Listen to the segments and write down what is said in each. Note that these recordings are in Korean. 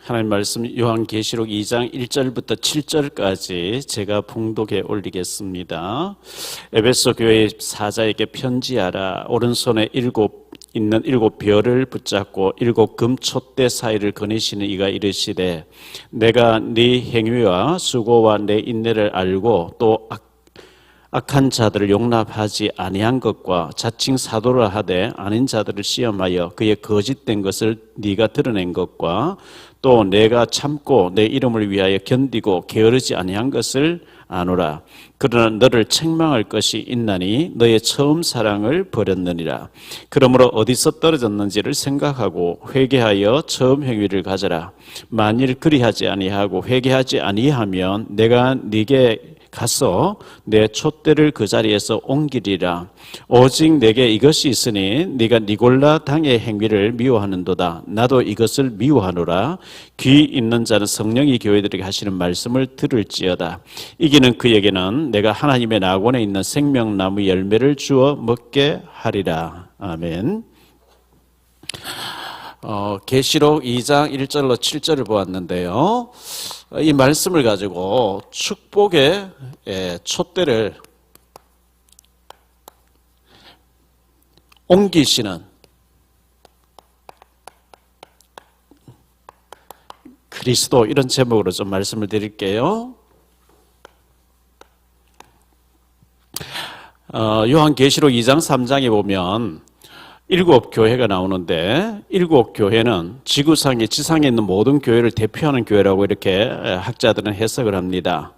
하나님 말씀 요한계시록 2장 1절부터 7절까지 제가 봉독해 올리겠습니다. 에베소 교회 사자에게 편지하라. 오른손에 있는 일곱 별을 붙잡고 일곱 금촛대 사이를 거니시는 이가 이르시되 내가 네 행위와 수고와 내 인내를 알고 또 악한 자들을 용납하지 아니한 것과 자칭 사도라 하되 아닌 자들을 시험하여 그의 거짓된 것을 네가 드러낸 것과 또 내가 참고 내 이름을 위하여 견디고 게으르지 아니한 것을 아노라. 그러나 너를 책망할 것이 있나니 너의 처음 사랑을 버렸느니라. 그러므로 어디서 떨어졌는지를 생각하고 회개하여 처음 행위를 가져라. 만일 그리하지 아니하고 회개하지 아니하면 내가 네게 가서 내 촛대를 그 자리에서 옮기리라. 오직 내게 이것이 있으니 네가 니골라 당의 행위를 미워하는도다. 나도 이것을 미워하노라. 귀 있는 자는 성령이 교회들에게 하시는 말씀을 들을지어다. 이기는 그에게는 내가 하나님의 낙원에 있는 생명나무 열매를 주어 먹게 하리라. 아멘. 계시록 2장 1절로 7절을 보았는데요. 이 말씀을 가지고 축복의 촛대를 옮기시는 그리스도, 이런 제목으로 좀 말씀을 드릴게요. 요한계시록 2장 3장에 보면 일곱 교회가 나오는데 일곱 교회는 지구상에 지상에 있는 모든 교회를 대표하는 교회라고 이렇게 학자들은 해석을 합니다.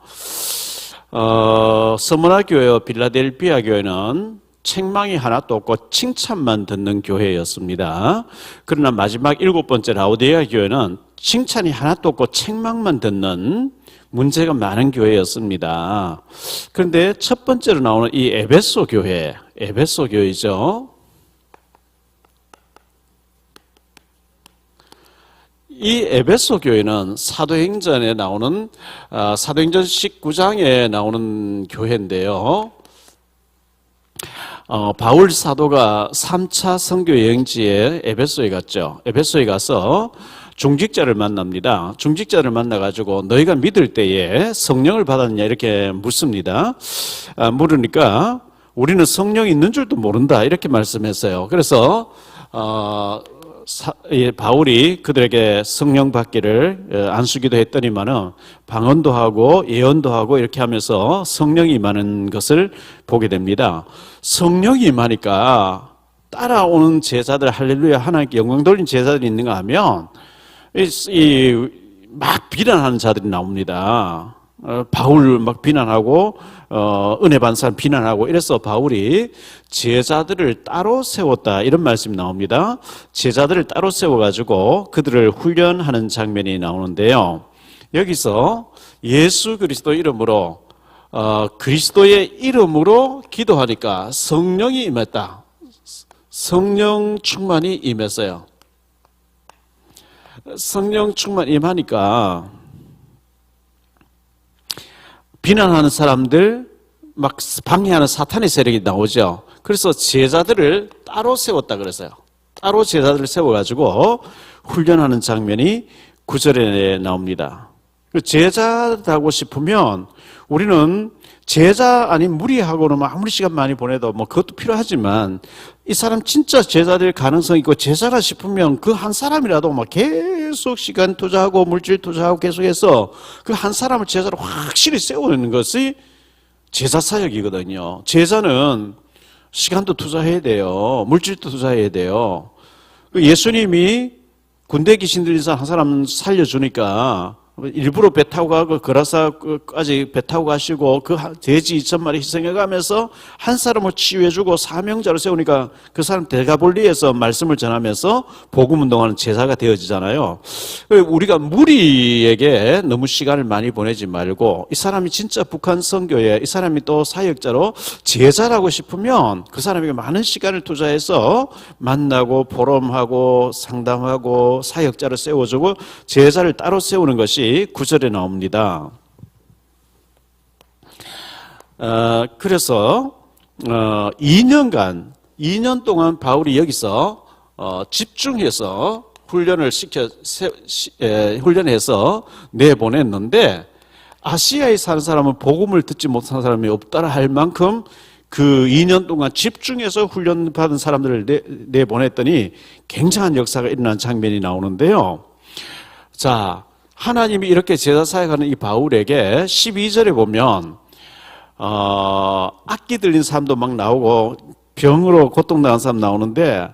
스무나 교회와 빌라델피아 교회는 책망이 하나도 없고 칭찬만 듣는 교회였습니다. 그러나 마지막 일곱 번째 라오디게아 교회는 칭찬이 하나도 없고 책망만 듣는 문제가 많은 교회였습니다. 그런데 첫 번째로 나오는 이 에베소 교회죠. 이 에베소 교회는 사도행전에 나오는 사도행전 19장에 나오는 교회인데요. 바울 사도가 3차 선교 여행지에 에베소에 갔죠. 에베소에 가서 중직자를 만납니다. 중직자를 만나가지고 너희가 믿을 때에 성령을 받았냐 이렇게 묻습니다. 물으니까 우리는 성령이 있는 줄도 모른다 이렇게 말씀했어요. 그래서 바울이 그들에게 성령 받기를 안수기도 했더니만은 방언도 하고 예언도 하고 이렇게 하면서 성령이 임하는 것을 보게 됩니다. 성령이 임하니까 따라오는 제자들, 할렐루야 하나님께 영광 돌린 제자들이 있는가 하면 막 비난하는 자들이 나옵니다. 바울 막 비난하고 은혜 받은 사람 비난하고 이래서 바울이 제자들을 따로 세웠다 이런 말씀이 나옵니다. 제자들을 따로 세워가지고 그들을 훈련하는 장면이 나오는데요. 여기서 예수 그리스도 이름으로 그리스도의 이름으로 기도하니까 성령이 임했다. 성령 충만이 임했어요. 성령 충만 임하니까 비난하는 사람들, 막 방해하는 사탄의 세력이 나오죠. 그래서 제자들을 따로 세웠다 그랬어요. 따로 제자들을 세워가지고 훈련하는 장면이 9절에 나옵니다. 제자하고 싶으면 우리는 제자 아닌 무리하고는 아무리 시간 많이 보내도 그것도 필요하지만 이 사람 진짜 제자 될 가능성이 있고 제자라 싶으면 그 한 사람이라도 계속 시간 투자하고 물질 투자하고 계속해서 그 한 사람을 제자로 확실히 세우는 것이 제자 사역이거든요. 제자는 시간도 투자해야 돼요. 물질도 투자해야 돼요. 예수님이 군대 귀신 들린 사람 한 사람 살려주니까 일부러 배 타고 가고 그라사까지 배 타고 가시고 그 돼지 2,000마리 희생해가면서 한 사람을 치유해주고 사명자로 세우니까 그 사람 데가볼리에서 말씀을 전하면서 복음운동하는 제자가 되어지잖아요. 우리가 무리에게 너무 시간을 많이 보내지 말고 이 사람이 진짜 북한 선교에 이 사람이 또 사역자로 제자라고 싶으면 그 사람에게 많은 시간을 투자해서 만나고 포럼하고 상담하고 사역자를 세워주고 제자를 따로 세우는 것이 9절에 나옵니다. 그래서 2년 동안 바울이 여기서 집중해서 훈련해서 내보냈는데 아시아에 사는 사람은 복음을 듣지 못한 사람이 없다라 할 만큼 그 2년 동안 집중해서 훈련받은 사람들을 내보냈더니 굉장한 역사가 일어난 장면이 나오는데요. 자, 하나님이 이렇게 제자 사역하는 이 바울에게 12절에 보면 악기 들린 사람도 막 나오고 병으로 고통당한 사람 나오는데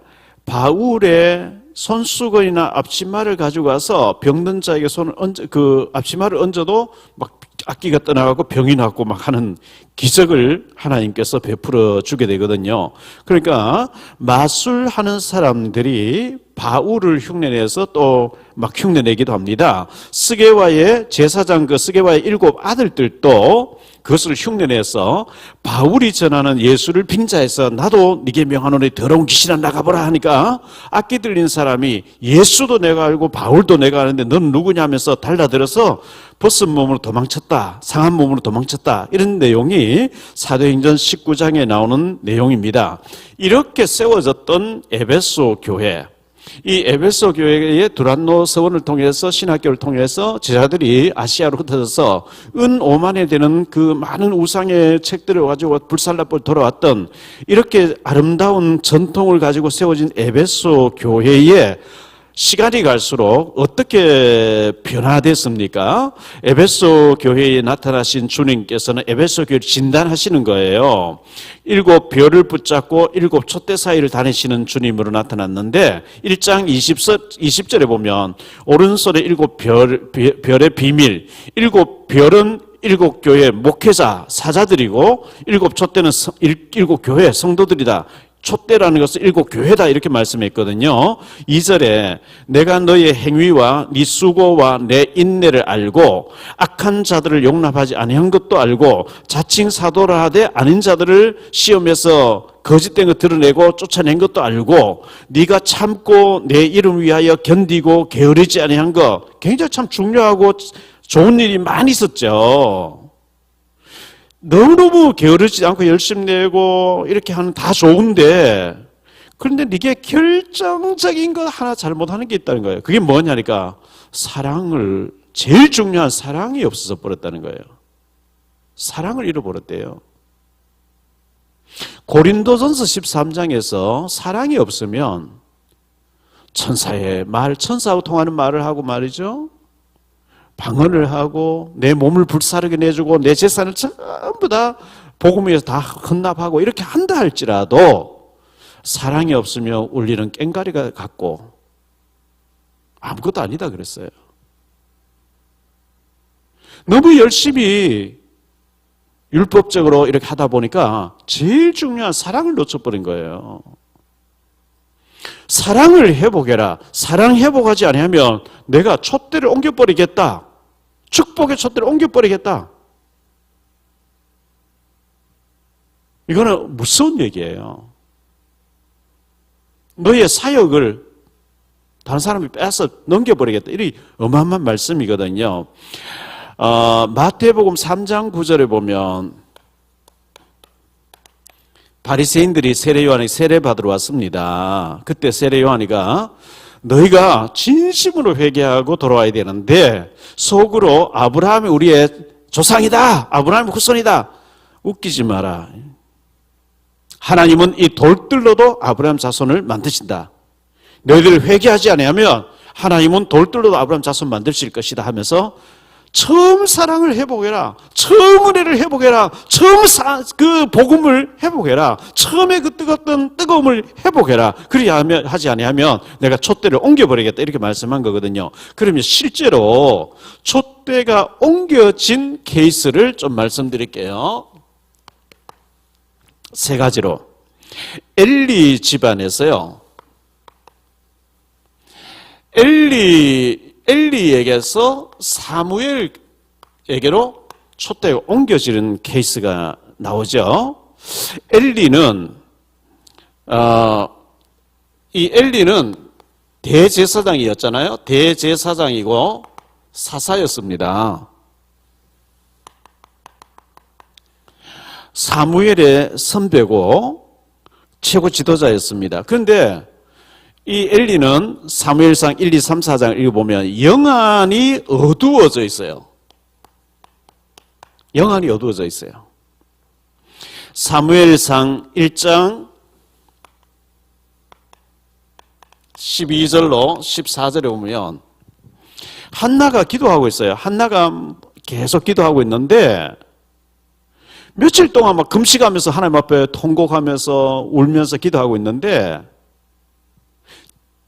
바울의 손수건이나 앞치마를 가지고 가서 병든 자에게 손을 앞치마를 얹어도 막 악기가 떠나가고 병이 낫고 막 하는 기적을 하나님께서 베풀어 주게 되거든요. 그러니까 마술하는 사람들이 바울을 흉내내서 또 막 흉내내기도 합니다. 스게와의 제사장 스게와의 7 아들들도 그것을 흉내내서 바울이 전하는 예수를 빙자해서 나도 네게 명하노니 더러운 귀신아 나가보라 하니까 악기 들린 사람이 예수도 내가 알고 바울도 내가 아는데 넌 누구냐 하면서 달라들어서 벗은 몸으로 도망쳤다. 상한 몸으로 도망쳤다. 이런 내용이 사도행전 19장에 나오는 내용입니다. 이렇게 세워졌던 에베소 교회, 이 에베소 교회의 두란노 서원을 통해서 신학교를 통해서 제자들이 아시아로 흩어져서 은 5만에 되는 그 많은 우상의 책들을 가지고 불살라볼 돌아왔던 이렇게 아름다운 전통을 가지고 세워진 에베소 교회에 시간이 갈수록 어떻게 변화됐습니까? 에베소 교회에 나타나신 주님께서는 에베소 교회를 진단하시는 거예요. 7 별을 붙잡고 7 촛대 사이를 다니시는 주님으로 나타났는데 1장 20절에 보면 오른손에 7 별의 비밀, 7 별은 7 교회 목회자, 사자들이고 7 촛대는 7 교회 성도들이다. 촛대라는 것은 7 교회다 이렇게 말씀했거든요. 2절에 내가 너의 행위와 네 수고와 내 인내를 알고 악한 자들을 용납하지 아니한 것도 알고 자칭 사도라 하되 아닌 자들을 시험해서 거짓된 것 드러내고 쫓아낸 것도 알고 네가 참고 내 이름 위하여 견디고 게으르지 아니한 것, 굉장히 참 중요하고 좋은 일이 많이 있었죠. 너무너무 게으르지 않고 열심히 내고 이렇게 하는 다 좋은데, 그런데 이게 결정적인 것 하나 잘못하는 게 있다는 거예요. 그게 뭐냐니까 제일 중요한 사랑이 없어서 버렸다는 거예요. 사랑을 잃어버렸대요. 고린도전서 13장에서 사랑이 없으면 천사하고 통하는 말을 하고 말이죠, 방언을 하고 내 몸을 불사르게 내주고 내 재산을 전부 다 복음 위해서 다 헌납하고 이렇게 한다 할지라도 사랑이 없으면 울리는 꽹과리가 같고 아무것도 아니다 그랬어요. 너무 열심히 율법적으로 이렇게 하다 보니까 제일 중요한 사랑을 놓쳐버린 거예요. 사랑을 회복해라. 사랑 회복하지 않으면 내가 촛대를 옮겨버리겠다. 축복의 촛대를 옮겨버리겠다. 이거는 무서운 얘기예요. 너의 사역을 다른 사람이 빼앗아 넘겨버리겠다. 이 어마어마한 말씀이거든요. 마태복음 3장 9절에 보면 바리새인들이 세례요한에게 세례받으러 왔습니다. 그때 세례요한이가 너희가 진심으로 회개하고 돌아와야 되는데 속으로 아브라함이 우리의 조상이다, 아브라함의 후손이다, 웃기지 마라. 하나님은 이 돌들로도 아브라함 자손을 만드신다. 너희들 회개하지 않으면 하나님은 돌들로도 아브라함 자손 만드실 것이다 하면서 처음 사랑을 회복해라. 처음 은혜를 회복해라. 처음 그 복음을 회복해라. 처음에 그 뜨거움을 회복해라. 그리하면 하지 아니하면 내가 촛대를 옮겨버리겠다. 이렇게 말씀한 거거든요. 그러면 실제로 촛대가 옮겨진 케이스를 좀 말씀드릴게요. 3가지로. 엘리 집안에서요. 엘리에게서 사무엘에게로 촛대가 옮겨지는 케이스가 나오죠. 엘리는 대제사장이었잖아요. 대제사장이고 사사였습니다. 사무엘의 선배고 최고 지도자였습니다. 그런데 이 엘리는 사무엘상 1, 2, 3, 4장을 읽어보면 영안이 어두워져 있어요. 영안이 어두워져 있어요. 사무엘상 1장 12절로 14절에 보면 한나가 기도하고 있어요. 한나가 계속 기도하고 있는데 며칠 동안 막 금식하면서 하나님 앞에 통곡하면서 울면서 기도하고 있는데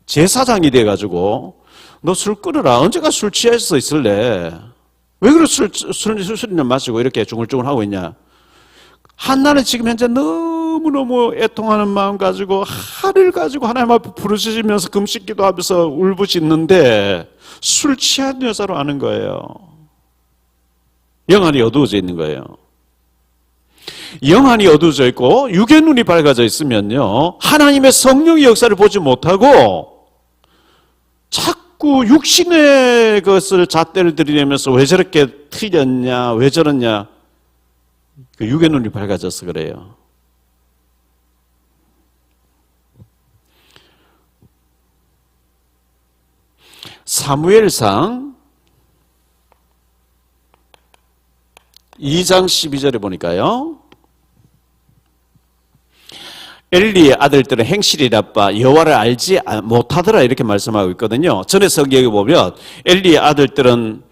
제사장이 돼가지고 너 술 끊어라. 언제가 술 취해서 있을래? 왜 그래 술이나 마시고 이렇게 중얼중얼 하고 있냐? 한나는 지금 현재 너무너무 애통하는 마음 가지고 하를 가지고 하나님 앞에 부르짖으면서 금식 기도하면서 울부짖는데 술 취한 여자로 아는 거예요. 영안이 어두워져 있는 거예요. 영안이 어두워져 있고 육의 눈이 밝아져 있으면요 하나님의 성령의 역사를 보지 못하고 자꾸 육신의 것을 잣대를 들이대면서 왜 저렇게 틀렸냐 왜 저러냐 그 육의 눈이 밝아져서 그래요. 사무엘상 2장 12절에 보니까요 엘리의 아들들은 행실이 나빠 여호와를 알지 못하더라 이렇게 말씀하고 있거든요. 전에 성경에 보면 엘리의 아들들은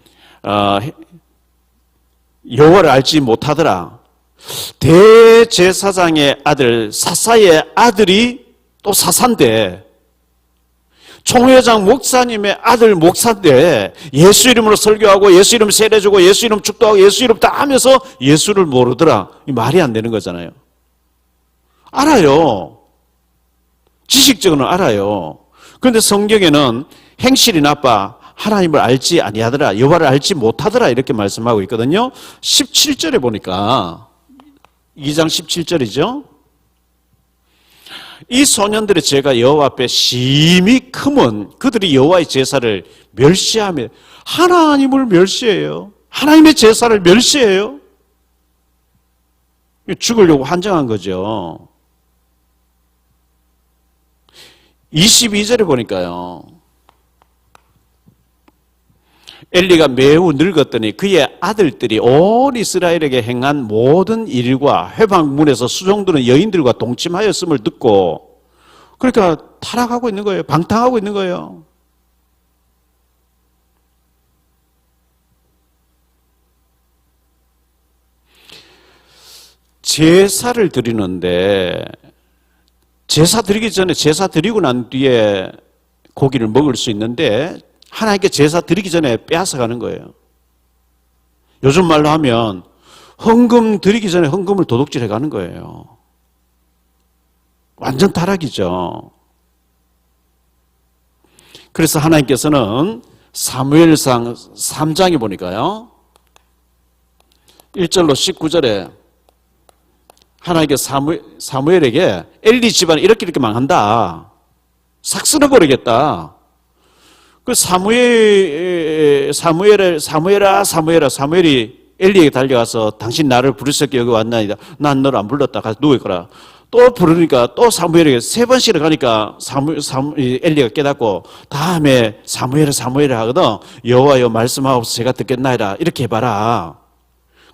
여호와를 알지 못하더라. 대제사장의 아들 사사의 아들이 또 사사인데 총회장 목사님의 아들 목사인데 예수 이름으로 설교하고 예수 이름 세례주고 예수 이름 축도하고 예수 이름 다 하면서 예수를 모르더라. 이 말이 안 되는 거잖아요. 알아요. 지식적으로는 알아요. 그런데 성경에는 행실이 나빠 하나님을 알지 아니하더라 여호와를 알지 못하더라 이렇게 말씀하고 있거든요. 17절에 보니까 2장 17절이죠. 이 소년들의 죄가 여호와 앞에 심히 크면 그들이 여호와의 제사를 멸시하며 하나님을 멸시해요. 하나님의 제사를 멸시해요. 죽으려고 한정한 거죠. 22절에 보니까요. 엘리가 매우 늙었더니 그의 아들들이 온 이스라엘에게 행한 모든 일과 회방문에서 수종드는 여인들과 동침하였음을 듣고 그러니까 타락하고 있는 거예요. 방탕하고 있는 거예요. 제사를 드리는데 제사 드리기 전에 제사 드리고 난 뒤에 고기를 먹을 수 있는데 하나님께 제사 드리기 전에 빼앗아 가는 거예요. 요즘 말로 하면 헌금 드리기 전에 헌금을 도둑질해 가는 거예요. 완전 타락이죠. 그래서 하나님께서는 사무엘상 3장에 보니까요 1절로 19절에 하나님께 사무엘에게 엘리 집안이 이렇게 망한다. 싹 쓸어버리겠다. 그 사무엘이 엘리에게 달려가서 당신 나를 부르셨기에 여기 왔나이다. 난 너를 안 불렀다. 가서 누워있거라. 또 부르니까 또 사무엘에게 3번씩을 가니까 엘리가 깨닫고 다음에 사무엘을 하거든. 여호와여 말씀하옵소서 제가 듣겠나이다. 이렇게 해봐라.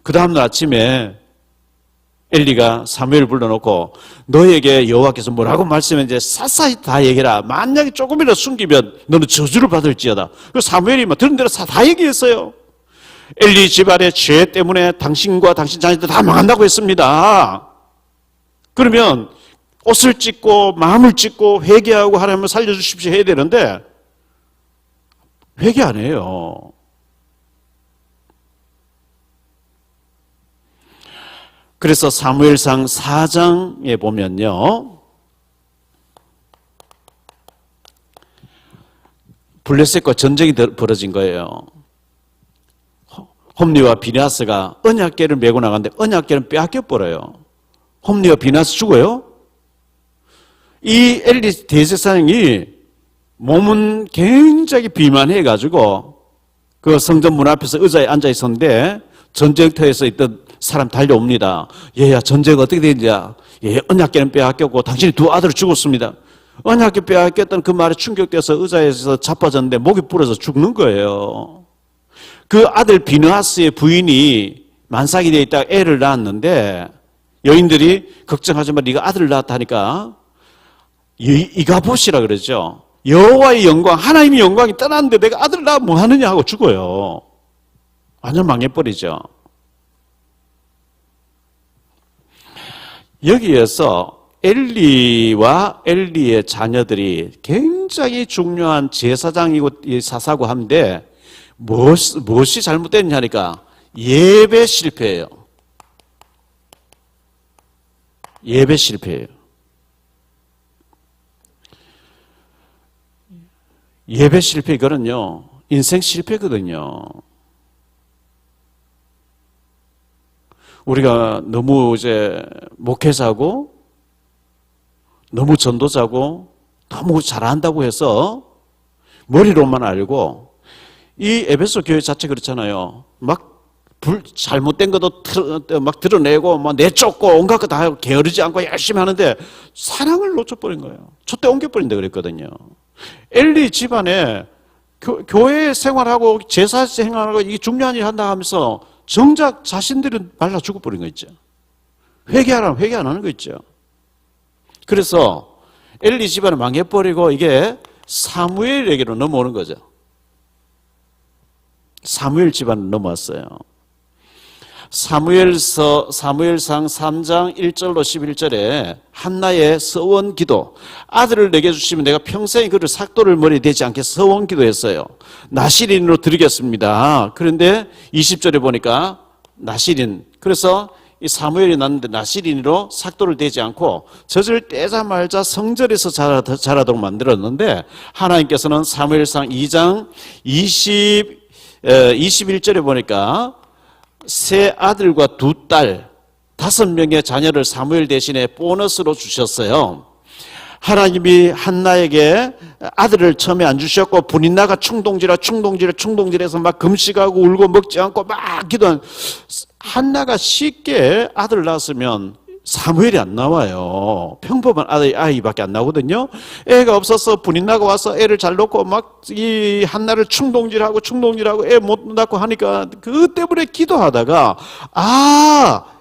그 다음날 아침에 엘리가 사무엘을 불러놓고 너에게 여호와께서 뭐라고 말씀했는지 사사히 다 얘기해라. 만약에 조금이라도 숨기면 너는 저주를 받을지어다. 그 사무엘이 들은 대로 다 얘기했어요. 엘리 집안의 죄 때문에 당신과 당신 자녀들 다 망한다고 했습니다. 그러면 옷을 찢고 마음을 찢고 회개하고 하나님을 살려주십시오 해야 되는데 회개 안 해요. 그래서 사무엘상 4장에 보면요 블레셋과 전쟁이 벌어진 거예요. 홈리와 비나스가 언약궤를 메고 나갔는데 언약궤는 빼앗겨 버려요. 홈리와 비나스 죽어요. 이 엘리 대제사장이 몸은 굉장히 비만해가지고 그 성전 문 앞에서 의자에 앉아 있었는데 전쟁터에서 있던 사람 달려옵니다. 얘야 전쟁 어떻게 되는지 얘 언약궤는 빼앗겼고 당신이 2 아들을 죽었습니다. 언약궤 빼앗겼던 그 말에 충격돼서 의자에서 자빠졌는데 목이 부러져 죽는 거예요. 그 아들 비느하스의 부인이 만삭이 되어 있다가 애를 낳았는데 여인들이 걱정하지 마, 네가 아들을 낳았다 하니까 이가봇이라 그러죠. 여호와의 영광, 하나님의 영광이 떠났는데 내가 아들을 낳아 뭐 하느냐 하고 죽어요. 완전 망해버리죠. 여기에서 엘리와 엘리의 자녀들이 굉장히 중요한 제사장이고 사사고 한데 무엇이 잘못됐냐 하니까 예배 실패예요. 예배 실패예요. 예배 실패, 이거는요 인생 실패거든요. 우리가 너무 이제 목회자고 너무 전도자고 너무 잘한다고 해서 머리로만 알고, 이 에베소 교회 자체 그렇잖아요. 막 잘못된 것도 막 드러내고 막 내쫓고 온갖 거 다 하고 게으르지 않고 열심히 하는데 사랑을 놓쳐버린 거예요. 촛대 옮겨버린다 그랬거든요. 엘리 집안에 교회 생활하고 제사 생활하고 이게 중요한 일 한다 하면서 정작 자신들은 말라 죽어버린 거 있죠. 회개하라면 회개 안 하는 거 있죠. 그래서 엘리 집안을 망해버리고 이게 사무엘에게로 넘어오는 거죠. 사무엘 집안으로 넘어왔어요. 사무엘상 3장 1절로 11절에 한나의 서원 기도, 아들을 내게 주시면 내가 평생 그를 삭도를 머리에 대지 않게 서원 기도했어요. 나실인으로 드리겠습니다. 그런데 20절에 보니까 나실인, 그래서 이 사무엘이 났는데 나실인으로 삭도를 대지 않고 젖을 떼자 말자 성전에서 자라도록 만들었는데, 하나님께서는 사무엘상 2장 21절에 보니까 세 아들과 두 딸, 5명의 자녀를 사무엘 대신에 보너스로 주셨어요. 하나님이 한나에게 아들을 처음에 안 주셨고 분인나가 충동질해서 막 금식하고 울고 먹지 않고 막 기도한, 한나가 쉽게 아들을 낳았으면 사무엘이 안 나와요. 평범한 아이밖에 안 나오거든요. 애가 없어서 분인나가 와서 애를 잘 놓고 막 이 한나를 충동질하고 애 못 낳고 하니까 그 때문에 기도하다가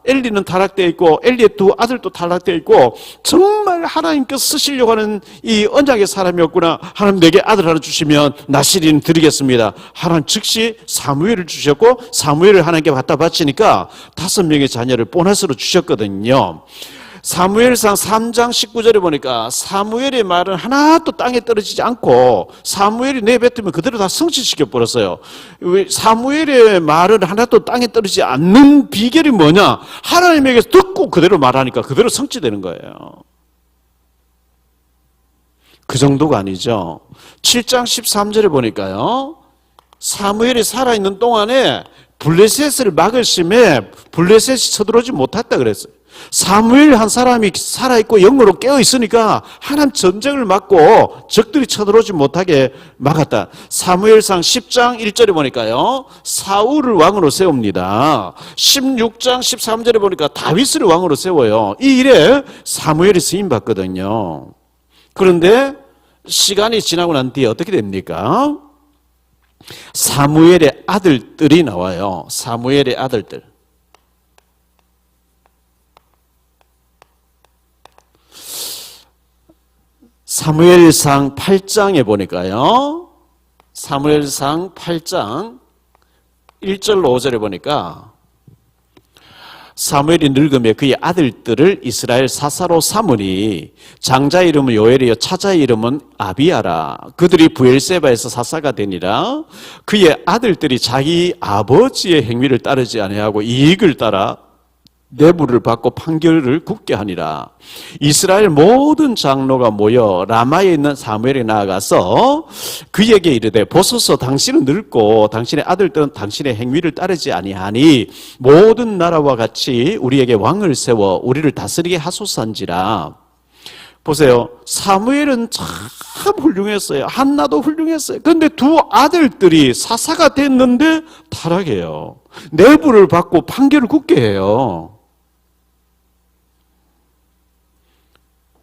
엘리는 타락되어 있고 엘리의 두 아들도 타락되어 있고 정말 하나님께서 쓰시려고 하는 이 언약의 사람이었구나. 하나님 내게 아들 하나 주시면 나실인 드리겠습니다. 하나님 즉시 사무엘을 주셨고 사무엘을 하나님께 갖다 바치니까 5명의 자녀를 보너스로 주셨거든요. 사무엘상 3장 19절에 보니까 사무엘의 말은 하나도 땅에 떨어지지 않고 사무엘이 내뱉으면 그대로 다 성취시켜 버렸어요. 사무엘의 말은 하나도 땅에 떨어지지 않는 비결이 뭐냐? 하나님에게 듣고 그대로 말하니까 그대로 성취되는 거예요. 그 정도가 아니죠. 7장 13절에 보니까요, 사무엘이 살아있는 동안에 블레셋을 막을 심에 블레셋이 쳐들어오지 못했다 그랬어요. 사무엘 한 사람이 살아있고 영으로 깨어있으니까 하나님 전쟁을 막고 적들이 쳐들어오지 못하게 막았다. 사무엘상 10장 1절에 보니까요, 사울을 왕으로 세웁니다. 16장 13절에 보니까 다윗을 왕으로 세워요. 이 일에 사무엘이 쓰임받거든요. 그런데 시간이 지나고 난 뒤에 어떻게 됩니까? 사무엘의 아들들이 나와요. 사무엘의 아들들. 사무엘상 8장에 보니까요, 사무엘상 8장 1절로 5절에 보니까 사무엘이 늙으며 그의 아들들을 이스라엘 사사로 삼으니 장자의 이름은 요엘이요 차자의 이름은 아비야라. 그들이 부엘세바에서 사사가 되니라. 그의 아들들이 자기 아버지의 행위를 따르지 아니하고 이익을 따라 내부를 받고 판결을 굳게 하니라. 이스라엘 모든 장로가 모여 라마에 있는 사무엘에 나아가서 그에게 이르되 보소서, 당신은 늙고 당신의 아들들은 당신의 행위를 따르지 아니하니 모든 나라와 같이 우리에게 왕을 세워 우리를 다스리게 하소서한지라. 보세요. 사무엘은 참 훌륭했어요. 한나도 훌륭했어요. 그런데 두 아들들이 사사가 됐는데 타락해요. 내부를 받고 판결을 굳게 해요.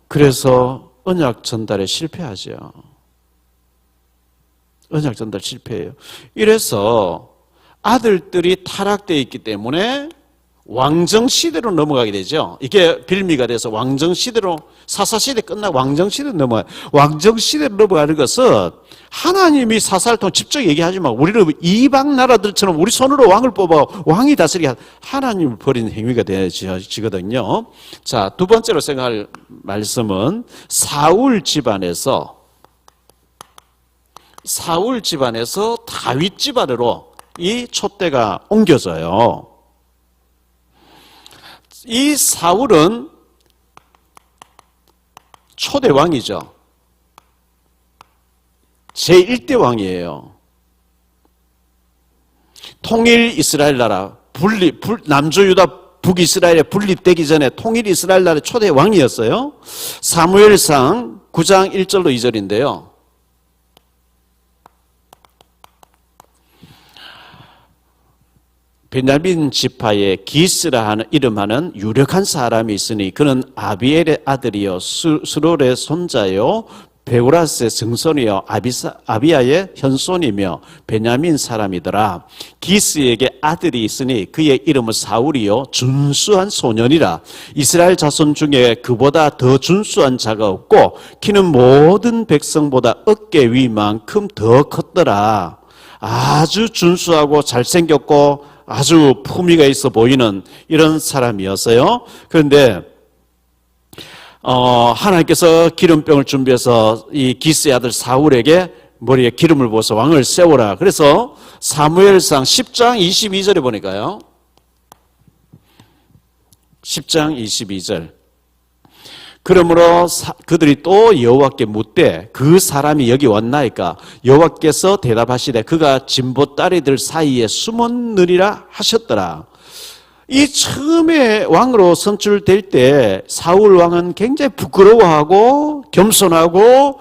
그래서 언약 전달에 실패하죠. 언약 전달 실패해요. 이래서 아들들이 타락되어 있기 때문에 왕정시대로 넘어가게 되죠. 이게 빌미가 돼서 왕정시대로, 사사시대 끝나고 왕정시대로 넘어가요. 왕정시대로 넘어가는 것은 하나님이 사사를 통해 직접 얘기하지 마. 우리는 이방 나라들처럼 우리 손으로 왕을 뽑아 왕이 다스리게 하나님을 버리는 행위가 되어지거든요. 자, 두 번째로 생각할 말씀은 사울 집안에서 다윗 집안으로 이 촛대가 옮겨져요. 이 사울은 초대 왕이죠. 제1대 왕이에요. 통일 이스라엘 나라, 남조 유다 북이스라엘에 분립되기 전에 통일 이스라엘 나라의 초대 왕이었어요. 사무엘상 9장 1절로 2절인데요. 베냐민 지파에 기스라 하는 이름하는 유력한 사람이 있으니 그는 아비엘의 아들이요 스롤의 손자요 베우라스의 증손이요 아비야의 현손이며 베냐민 사람이더라. 기스에게 아들이 있으니 그의 이름은 사울이요 준수한 소년이라. 이스라엘 자손 중에 그보다 더 준수한 자가 없고 키는 모든 백성보다 어깨 위만큼 더 컸더라. 아주 준수하고 잘생겼고 아주 품위가 있어 보이는 이런 사람이었어요. 그런데 하나님께서 기름병을 준비해서 이 기스의 아들 사울에게 머리에 기름을 부어서 왕을 세우라. 그래서 사무엘상 10장 22절에 보니까요. 10장 22절. 그러므로 그들이 또 여호와께 묻되 그 사람이 여기 왔나이까? 여호와께서 대답하시되 그가 진보 딸이들 사이에 숨었느니라 하셨더라. 이 처음에 왕으로 선출될 때 사울 왕은 굉장히 부끄러워하고 겸손하고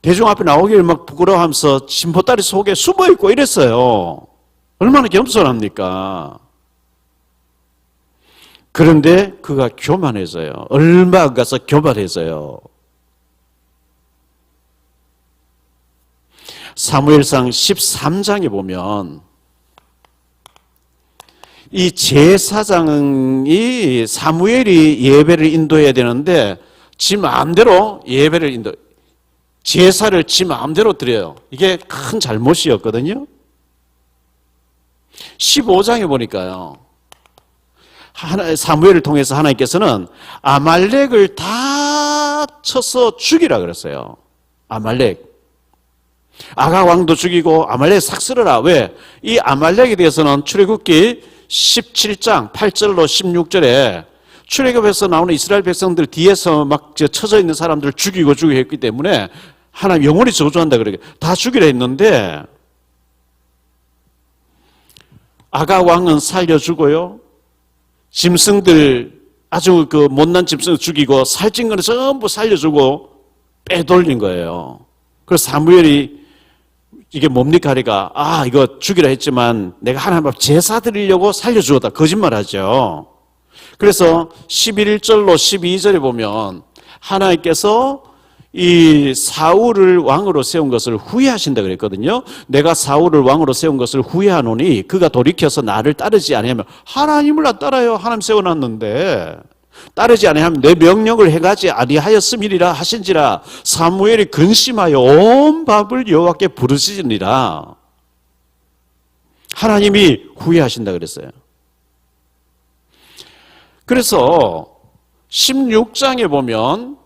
대중 앞에 나오기를 막 부끄러워하면서 진보 딸이 속에 숨어 있고 이랬어요. 얼마나 겸손합니까? 그런데 그가 교만해져요. 얼마 안 가서 교만해져요. 사무엘상 13장에 보면 이 제사장이 사무엘이 예배를 인도해야 되는데 지 마음대로 제사를 지 마음대로 드려요. 이게 큰 잘못이었거든요. 15장에 보니까요. 사무엘을 통해서 하나님께서는 아말렉을 다 쳐서 죽이라 그랬어요. 아말렉. 아가 왕도 죽이고 아말렉 싹 쓸어라. 왜? 이 아말렉에 대해서는 출애굽기 17장 8절로 16절에 출애굽에서 나오는 이스라엘 백성들 뒤에서 막 쳐져 있는 사람들을 죽이고 했기 때문에 하나님 영원히 저주한다 그러게 다 죽이라 했는데 아가 왕은 살려주고요. 짐승들 아주 그 못난 짐승을 죽이고 살찐 거는 전부 살려주고 빼돌린 거예요. 그래서 사무엘이 이게 뭡니까 하니까 이거 죽이라 했지만 내가 하나님 앞 제사 드리려고 살려주었다. 거짓말하죠. 그래서 11절로 12절에 보면 하나님께서 이 사울을 왕으로 세운 것을 후회하신다 그랬거든요. 내가 사울을 왕으로 세운 것을 후회하노니 그가 돌이켜서 나를 따르지 아니하면 하나님을 안 따라요. 하나님 세워놨는데 따르지 아니하면 내 명령을 행하지 아니하였음이니라 하신지라. 사무엘이 근심하여 온 밥을 여호와께 부르시니라. 하나님이 후회하신다 그랬어요. 그래서 16장에 보면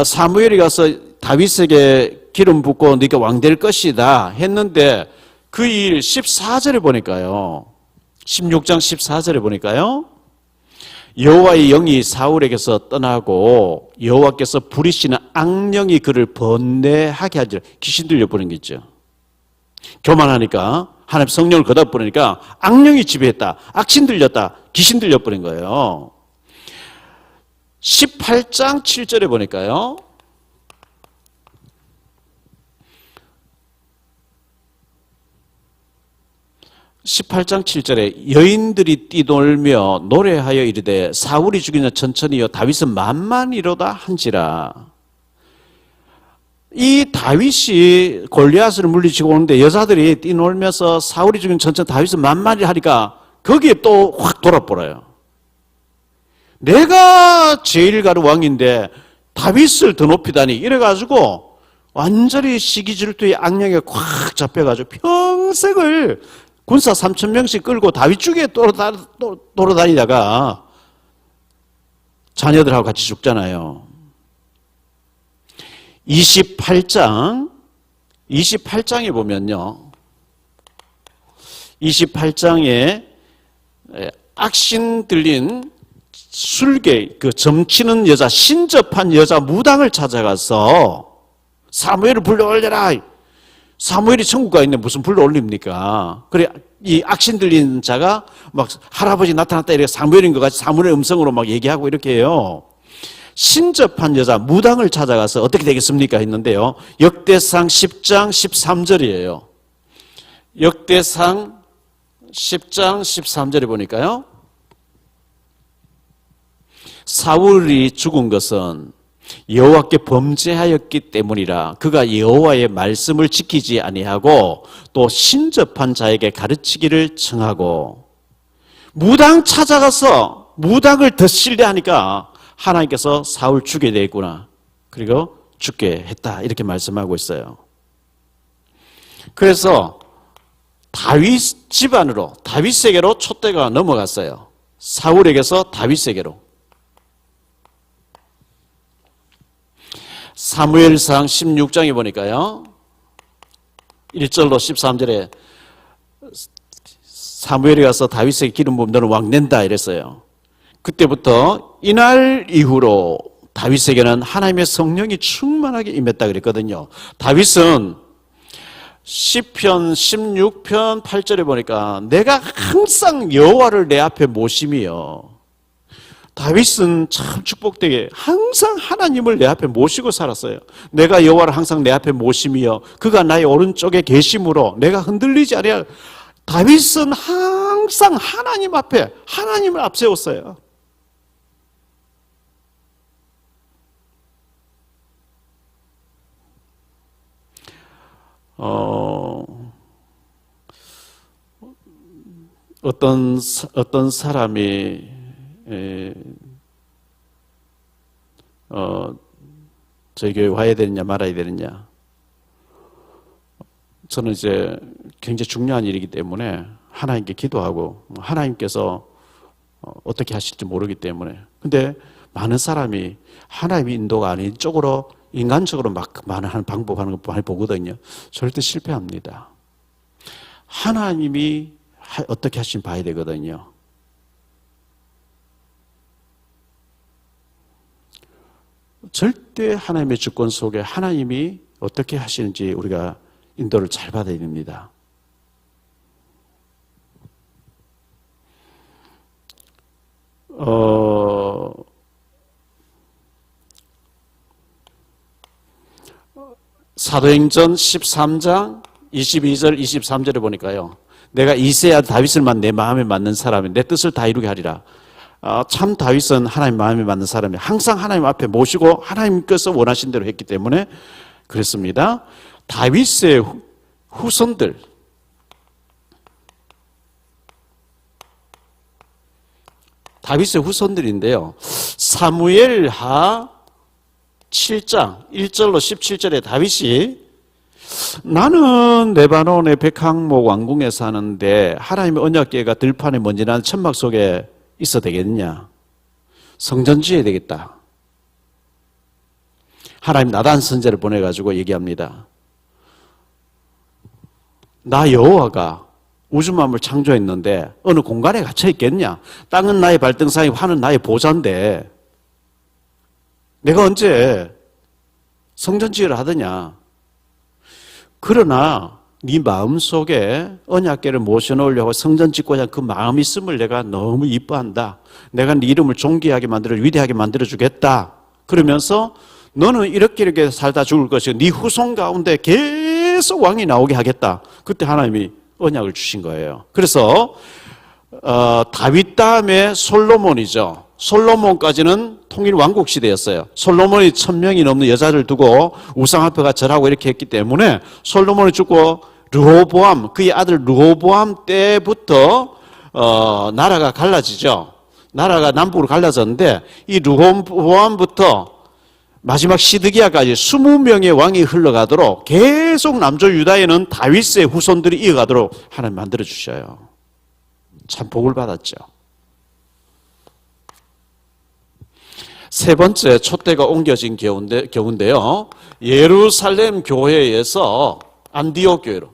사무엘이 가서 다윗에게 기름 붓고 네가 왕 될 것이다 했는데 그 일 14절에 보니까요. 16장 14절에 보니까요. 여호와의 영이 사울에게서 떠나고 여호와께서 부리시는 악령이 그를 번뇌하게 하지라. 귀신 들려버린 게 있죠. 교만하니까 하나님 성령을 거둬버리니까 악령이 지배했다. 악신 들렸다. 귀신 들려버린 거예요. 18장 7절에 보니까요. 18장 7절에 여인들이 뛰놀며 노래하여 이르되 사울이 죽이냐 천천히요 다윗은 만만이로다 한지라. 이 다윗이 골리앗을 물리치고 오는데 여자들이 뛰놀면서 사울이 죽인 천천히 다윗은 만만히 하니까 거기에 또 확 돌아버려요. 내가 제일 가는 왕인데 다윗을 더 높이다니 이래가지고 완전히 시기질투의 악령에 꽉 잡혀가지고 평생을 군사 3,000명씩 끌고 다윗 쪽에 돌아다니다가 자녀들하고 같이 죽잖아요. 28장에 보면요. 28장에 악신 들린 술개, 그 점치는 여자, 신접한 여자 무당을 찾아가서 사무엘을 불러올려라. 사무엘이 천국 가 있는데 무슨 불러올립니까? 그래, 이 악신 들린 자가 막 할아버지 나타났다 이렇게 사무엘인 것 같이 사무엘의 음성으로 막 얘기하고 이렇게 해요. 신접한 여자 무당을 찾아가서 어떻게 되겠습니까? 했는데요. 역대상 10장 13절이에요. 역대상 10장 13절에 보니까요. 사울이 죽은 것은 여호와께 범죄하였기 때문이라. 그가 여호와의 말씀을 지키지 아니하고 또 신접한 자에게 가르치기를 청하고. 무당 찾아가서 무당을 더 신뢰하니까 하나님께서 사울 죽게 되겠구나. 그리고 죽게 했다. 이렇게 말씀하고 있어요. 그래서 다윗 집안으로, 다윗에게로 촛대가 넘어갔어요. 사울에게서 다윗에게로. 사무엘상 16장에 보니까요. 1절로 13절에 사무엘이 가서 다윗에게 기름 부으면 너는 왕 낸다 이랬어요. 그때부터 이날 이후로 다윗에게는 하나님의 성령이 충만하게 임했다 그랬거든요. 다윗은 시편 16편 8절에 보니까 내가 항상 여호와를 내 앞에 모심이요. 다윗은 참 축복되게 항상 하나님을 내 앞에 모시고 살았어요. 내가 여호와를 항상 내 앞에 모심이요. 그가 나의 오른쪽에 계심으로 내가 흔들리지 아니할. 다윗은 항상 하나님 앞에 하나님을 앞세웠어요. 어떤 사람이 저희 교회 와야 되느냐 말아야 되느냐. 저는 이제 굉장히 중요한 일이기 때문에 하나님께 기도하고 하나님께서 어떻게 하실지 모르기 때문에. 근데 많은 사람이 하나님의 인도가 아닌 쪽으로 인간적으로 막 많은 방법하는 거 많이 보거든요. 절대 실패합니다. 하나님이 어떻게 하시면 봐야 되거든요. 절대 하나님의 주권 속에 하나님이 어떻게 하시는지 우리가 인도를 잘 받아야 됩니다. 사도행전 13장 22절 23절에 보니까요. 내가 이새야 다윗을만 내 마음에 맞는 사람이 내 뜻을 다 이루게 하리라. 참 다윗은 하나님 마음에 맞는 사람이 항상 하나님 앞에 모시고 하나님께서 원하신 대로 했기 때문에 그랬습니다. 다윗의 후손들, 다윗의 후손들인데요. 사무엘하 7장 1절로 17절에 다윗이 나는 레바논의 백항목 왕궁에 사는데 하나님의 언약궤가 들판에 먼지 나는 천막 속에 있어 되겠냐? 성전 지어야 되겠다. 하나님 나단 선지자를 보내가지고 얘기합니다. 나 여호와가 우주만물 창조했는데 어느 공간에 갇혀 있겠냐? 땅은 나의 발등상이 하는 나의 보좌인데 내가 언제 성전 지으라 하더냐? 그러나 네 마음속에 언약궤를 모셔놓으려고 성전 짓고자 그 마음이 있음을 내가 너무 이뻐한다. 내가 네 이름을 존귀하게 만들어 위대하게 만들어주겠다. 그러면서 너는 이렇게 살다 죽을 것이고 네 후손 가운데 계속 왕이 나오게 하겠다. 그때 하나님이 언약을 주신 거예요. 그래서 다윗 다음에 솔로몬이죠. 솔로몬까지는 통일 왕국 시대였어요. 솔로몬이 1000명이 넘는 여자를 두고 우상 앞에가 절하고 이렇게 했기 때문에 솔로몬이 죽고 르호보암, 그의 아들 르호보암 때부터 나라가 갈라지죠. 나라가 남북으로 갈라졌는데 이 르호보암부터 마지막 시드기야까지 20명의 왕이 흘러가도록 계속 남조 유다에는 다윗의 후손들이 이어가도록 하나님 만들어 주셔요. 참 복을 받았죠. 세 번째 촛대가 옮겨진 경우인데요. 예루살렘 교회에서 안디옥 교회로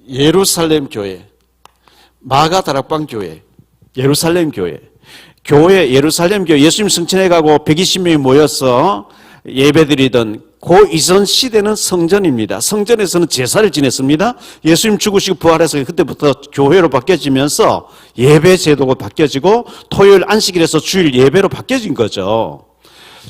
예루살렘 교회, 마가다락방 교회, 예루살렘 교회, 예루살렘 교회 예수님 승천해 가고 120명이 모여서 예배드리던 그 이전 시대는 성전입니다. 성전에서는 제사를 지냈습니다. 예수님 죽으시고 부활해서 그때부터 교회로 바뀌어지면서 예배 제도가 바뀌어지고 토요일 안식일에서 주일 예배로 바뀌어진 거죠.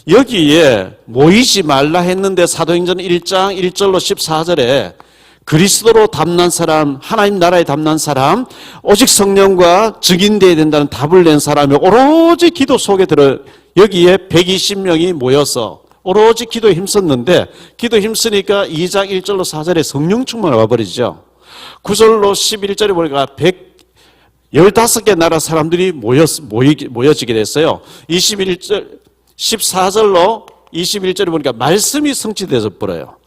여기에 모이지 말라 했는데 사도행전 1장 1절로 14절에 그리스도로 담난 사람, 하나님 나라에 담난 사람, 오직 성령과 증인되어야 된다는 답을 낸 사람이 오로지 기도 속에 들어 여기에 120명이 모여서 오로지 기도에 힘썼는데 기도에 힘쓰니까 2장 1절로 4절에 성령 충만을 와버리죠. 9절로 11절에 보니까 115개 나라 사람들이 모여지게 됐어요. 21절, 14절로 21절에 보니까 말씀이 성취돼서 버려요.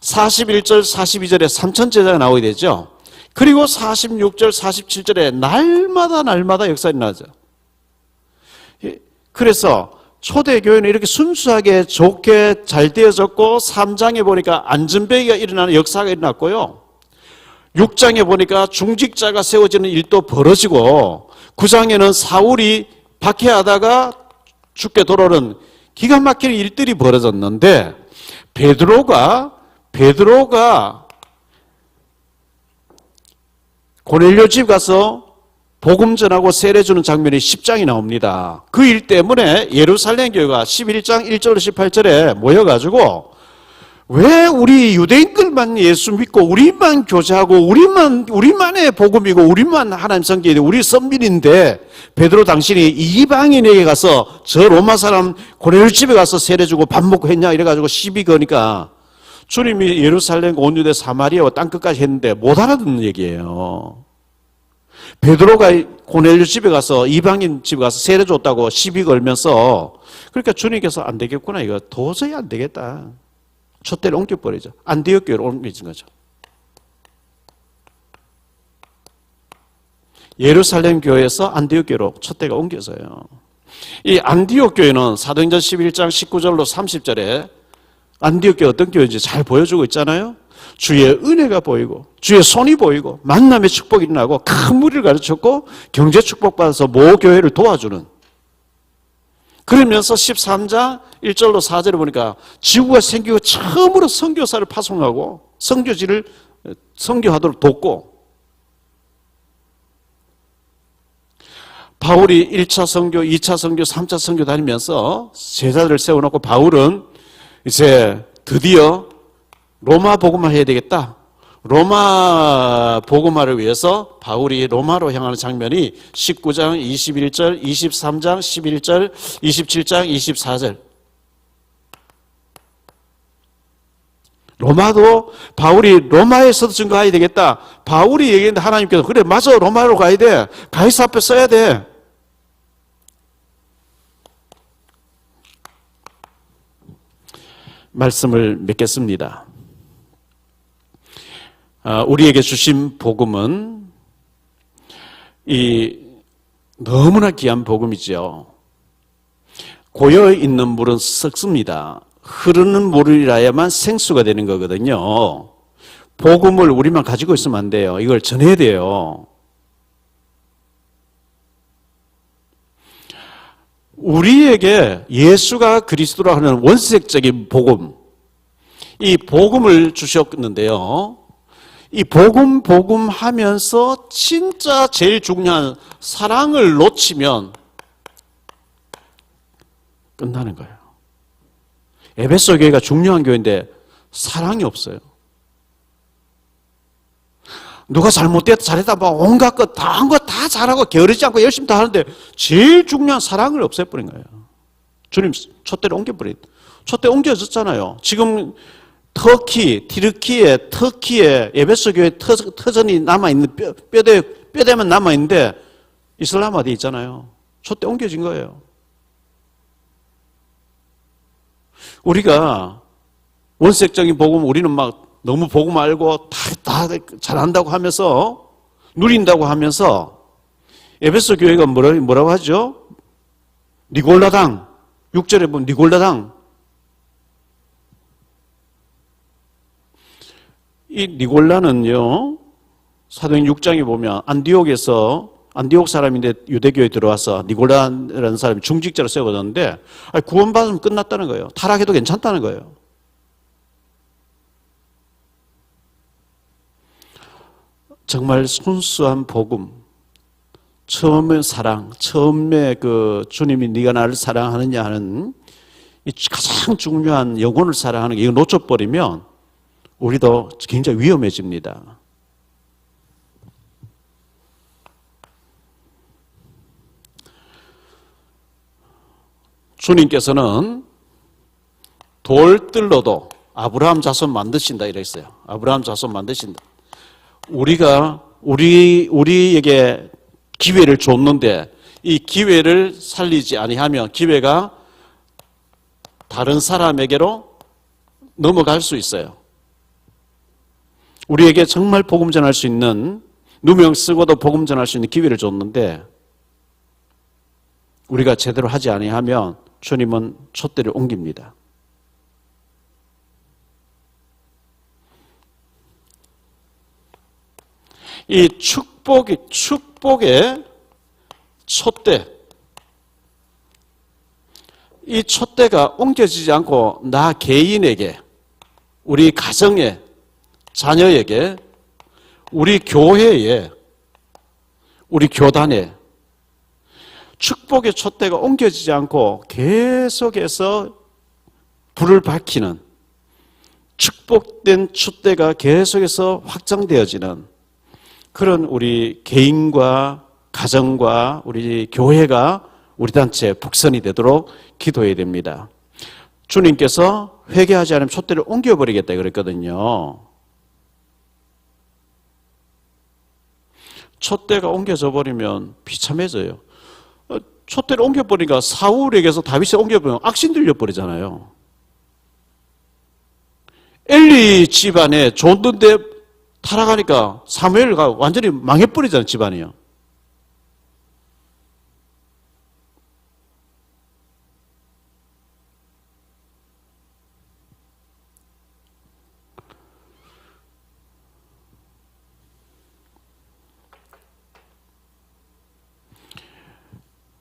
41절, 42절에 3,000제자가 나오게 되죠. 그리고 46절, 47절에 날마다 역사가 나죠. 그래서 초대교회는 이렇게 순수하게 좋게 잘 되어졌고 3장에 보니까 안전배기가 일어나는 역사가 일어났고요. 6장에 보니까 중직자가 세워지는 일도 벌어지고 9장에는 사울이 박해하다가 죽게 돌아오는 기가 막히는 일들이 벌어졌는데 베드로가 고넬료 집 가서 복음 전하고 세례 주는 장면이 10장이 나옵니다. 그 일 때문에 예루살렘 교회가 11장 1절로 18절에 모여가지고 왜 우리 유대인들만 예수 믿고 우리만 교제하고 우리만의 복음이고 우리만 하나님 성경인데 우리 선민인데 베드로 당신이 이방인에게 가서 저 로마 사람 고넬료 집에 가서 세례 주고 밥 먹고 했냐 이래가지고 시비 거니까 주님이 예루살렘 온 유대 사마리아와 땅끝까지 했는데 못 알아듣는 얘기예요. 베드로가 고넬료 집에 가서 이방인 집에 가서 세례 줬다고 시비 걸면서 그러니까 주님께서 안 되겠구나 이거 도저히 안 되겠다. 촛대를 옮겨버리죠. 안디옥 교회로 옮겨진 거죠. 예루살렘 교회에서 안디옥 교회로 촛대가 옮겨져요. 이 안디옥 교회는 사도행전 11장 19절로 30절에 안디옥 교회 어떤 교회인지 잘 보여주고 있잖아요. 주의 은혜가 보이고 주의 손이 보이고 만남의 축복이 일어나고 큰 무리를 가르쳤고 경제 축복받아서 모 교회를 도와주는 그러면서 13장 1절로 4절에 보니까 지구가 생기고 처음으로 선교사를 파송하고 선교지를 선교하도록 돕고 바울이 1차 선교, 2차 선교, 3차 선교 다니면서 제자들을 세워놓고 바울은 이제 드디어 로마 복음화 해야 되겠다. 로마 복음화를 위해서 바울이 로마로 향하는 장면이 19장 21절, 23장 11절, 27장 24절. 로마도 바울이 로마에서도 증거해야 되겠다. 바울이 얘기했는데 하나님께서 그래 맞아 로마로 가야 돼. 가이사 앞에 써야 돼. 말씀을 맺겠습니다. 우리에게 주신 복음은 이 너무나 귀한 복음이죠. 고여 있는 물은 썩습니다. 흐르는 물이라야만 생수가 되는 거거든요. 복음을 우리만 가지고 있으면 안 돼요. 이걸 전해야 돼요. 우리에게 예수가 그리스도라 하는 원색적인 복음, 이 복음을 주셨는데요. 이 복음 하면서 진짜 제일 중요한 사랑을 놓치면 끝나는 거예요. 에베소 교회가 중요한 교회인데 사랑이 없어요. 누가 잘못됐다 잘했다 뭐 온갖 것 다 한 거 다 잘하고 게으르지 않고 열심히 다 하는데 제일 중요한 사랑을 없애버린 거예요. 주님 촛대를 옮겨버린. 촛대 옮겨졌잖아요. 지금 터키에 에베소 교회 터전이 남아있는 뼈대만 남아있는데 이슬람 어디 있잖아요. 촛대 옮겨진 거예요. 우리가 원색적인 복음 우리는 막 너무 복음 알고 다 잘한다고 하면서 누린다고 하면서 에베소 교회가 뭐라고 하죠? 니골라당 6절에 보면 니골라당 이 니골라는요 사도행 6장에 보면 안디옥 사람인데 유대교에 들어와서 니골라라는 사람이 중직자로 세워졌는데 구원받으면 끝났다는 거예요. 타락해도 괜찮다는 거예요. 정말 순수한 복음, 처음에 사랑, 처음에 그 주님이 네가 나를 사랑하느냐 하는 이 가장 중요한 영혼을 사랑하는 게 이거 놓쳐버리면 우리도 굉장히 위험해집니다. 주님께서는 돌들로도 아브라함 자손 만드신다 이랬어요. 아브라함 자손 만드신다. 우리에게 기회를 줬는데 이 기회를 살리지 아니하면 기회가 다른 사람에게로 넘어갈 수 있어요. 우리에게 정말 복음 전할 수 있는 누명 쓰고도 복음 전할 수 있는 기회를 줬는데 우리가 제대로 하지 아니하면 주님은 촛대를 옮깁니다. 이 축복의 촛대, 이 촛대가 옮겨지지 않고 나 개인에게, 우리 가정에, 자녀에게, 우리 교회에, 우리 교단에 축복의 촛대가 옮겨지지 않고 계속해서 불을 밝히는 축복된 촛대가 계속해서 확장되어지는 그런 우리 개인과 가정과 우리 교회가 우리 단체 북선이 되도록 기도해야 됩니다. 주님께서 회개하지 않으면 촛대를 옮겨버리겠다 그랬거든요. 촛대가 옮겨져 버리면 비참해져요. 촛대를 옮겨버리니까 사울에게서 다윗에 옮겨버리면 악신 들려버리잖아요. 엘리 집안에 좋은데 타락하니까 사무엘가 완전히 망해버리잖아요, 집안이요.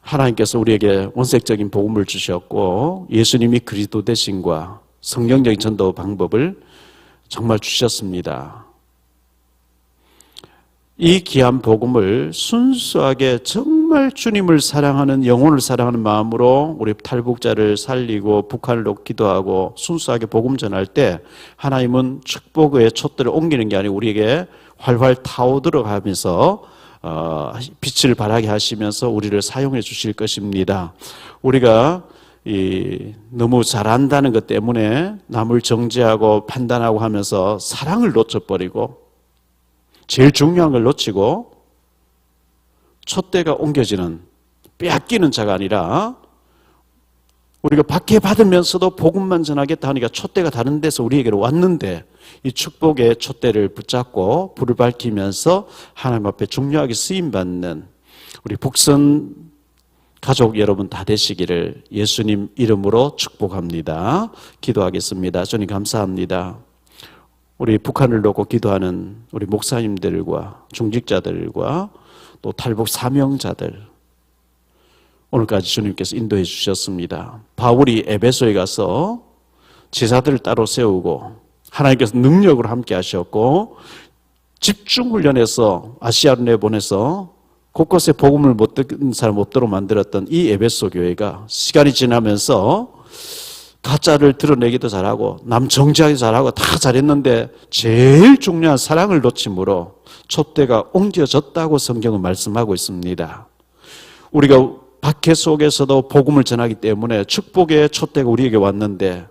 하나님께서 우리에게 원색적인 복음을 주셨고 예수님이 그리스도 되심과 성경적인 전도 방법을 정말 주셨습니다. 이 귀한 복음을 순수하게 정말 주님을 사랑하는 영혼을 사랑하는 마음으로 우리 탈북자를 살리고 북한을 기도하고 순수하게 복음 전할 때 하나님은 축복의 촛대를 옮기는 게 아니고 우리에게 활활 타오들어가면서 빛을 발하게 하시면서 우리를 사용해 주실 것입니다. 우리가 너무 잘한다는 것 때문에 남을 정죄하고 판단하고 하면서 사랑을 놓쳐버리고 제일 중요한 걸 놓치고 촛대가 옮겨지는 빼앗기는 자가 아니라 우리가 받게 받으면서도 복음만 전하겠다 하니까 촛대가 다른 데서 우리에게로 왔는데 이 축복의 촛대를 붙잡고 불을 밝히면서 하나님 앞에 중요하게 쓰임받는 우리 북선 가족 여러분 다 되시기를 예수님 이름으로 축복합니다. 기도하겠습니다. 주님 감사합니다. 우리 북한을 놓고 기도하는 우리 목사님들과 중직자들과 또 탈북 사명자들 오늘까지 주님께서 인도해 주셨습니다. 바울이 에베소에 가서 제자들을 따로 세우고 하나님께서 능력으로 함께 하셨고 집중훈련해서 아시아로 내보내서 곳곳에 복음을 못 듣는 사람 없도록 만들었던 이 에베소 교회가 시간이 지나면서 가짜를 드러내기도 잘하고 남 정죄하기도 잘하고 다 잘했는데 제일 중요한 사랑을 놓침으로 촛대가 옮겨졌다고 성경은 말씀하고 있습니다. 우리가 박해 속에서도 복음을 전하기 때문에 축복의 촛대가 우리에게 왔는데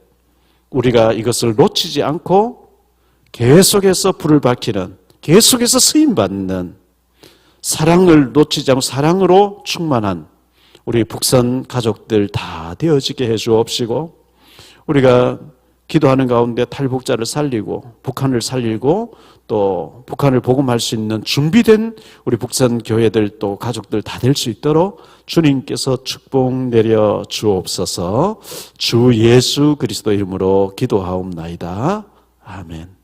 우리가 이것을 놓치지 않고 계속해서 불을 밝히는, 계속해서 쓰임받는, 사랑을 놓치지 않고 사랑으로 충만한 우리 북선 가족들 다 되어지게 해 주옵시고, 우리가 기도하는 가운데 탈북자를 살리고 북한을 살리고 또 북한을 복음할 수 있는 준비된 우리 북선 교회들 또 가족들 다 될 수 있도록 주님께서 축복 내려 주옵소서. 주 예수 그리스도 이름으로 기도하옵나이다. 아멘.